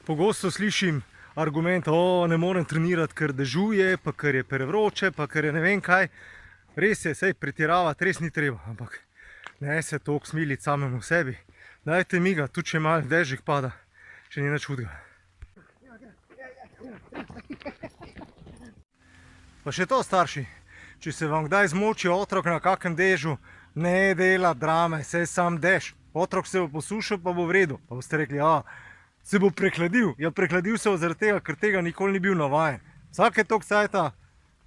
Pogosto slišim argument, o, ne morem trenirati, ker dežuje, pa ker je prevroče, pa ker je ne vem kaj. Res je, sej pretiravati res ni treba, ampak ne se toliko smiliti samemu sebi. Dajte mi ga, tudi če malo dežek pada, če ni nič hudega. Pa še to, starši, če se vam kdaj zmoči otrok na kakem dežu, ne dela drame, saj sam dež. Otrok se bo posušil, pa bo v redu. Pa boste rekli, se bo prehladil. Ja, prehladil se bo zaradi tega, ker tega nikoli ni bil navajen. Vsake toliko cajta,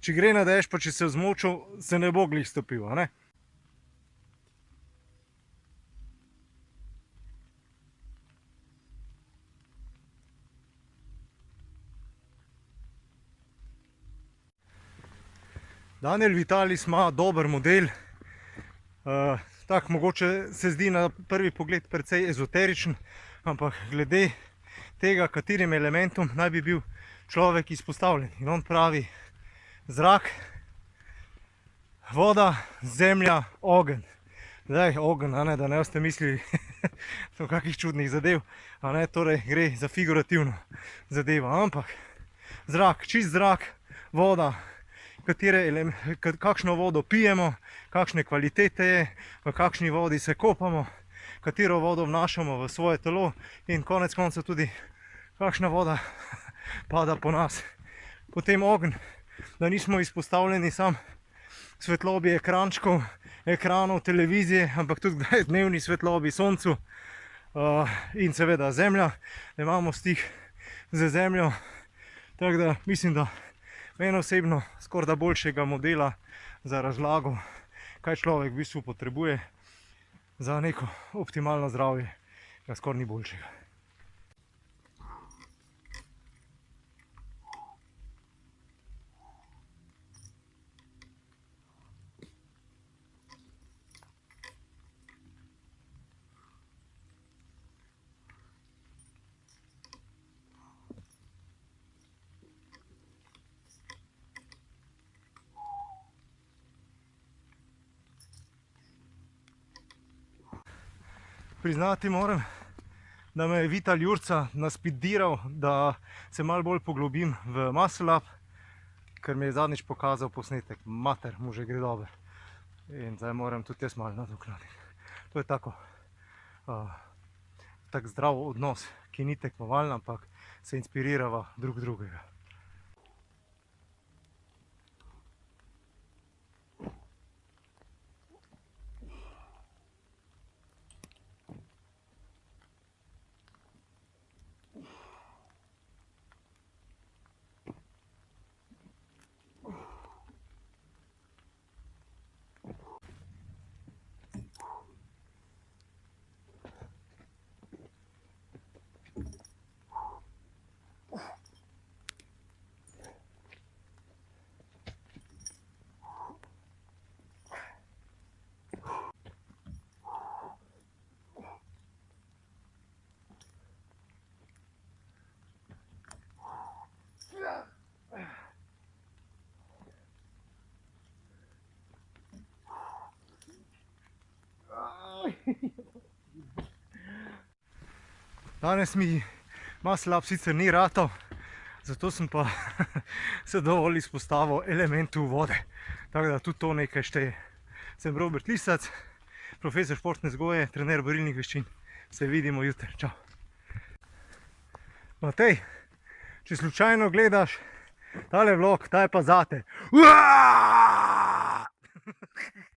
če gre na dež, pa če se je zmočil, se ne bo glih stopil, a ne? Daniel Vitalis ima dober model. Tak mogoče se zdi na prvi pogled precej ezoteričen, ampak glede tega, katerim elementom naj bi bil človek izpostavljen. In on pravi zrak, voda, zemlja, ogenj. Zdaj, ogenj, da ne boste mislili do kakih čudnih zadev, torej gre za figurativno zadevo. Ampak zrak, čist zrak, voda, kakšno vodo pijemo, kakšne kvalitete je, v kakšni vodi se kopamo, katero vodo vnašamo v svoje telo in konec koncev tudi kakšna voda pada po nas. Potem ogenj, da nismo izpostavljeni sam svetlobi ekrančkov, ekranov, televizije, ampak tudi dnevni svetlobi, soncu in seveda zemlja, da imamo stik z zemljo. Tako da mislim, da meni osebno skoraj da boljšega modela za razlago, kaj človek v bistvu potrebuje za neko optimalno zdravje, ga skoraj ni boljšega. Priznati moram, da me je Vital Jurca naspiddiral, da se malo bolj poglobim v Muscle Up, ker mi je zadnjič pokazal posnetek. Mater, mu že gre dobro. In zdaj moram tudi jaz malo nadoknaditi. To je tak zdrav odnos, ki ni tekmovalen, ampak se inspirirava drug drugega. Danes mi Muscle Up sicer ni ratal, zato sem pa se dovolj izpostavil elementu vode. Tako da tudi to nekaj šteje. Sem Robert Lisac, profesor športne vzgoje, trener borilnih veščin. Se vidimo jutri. Čau. Matej, če slučajno gledaš tale vlog, ta je pa zate.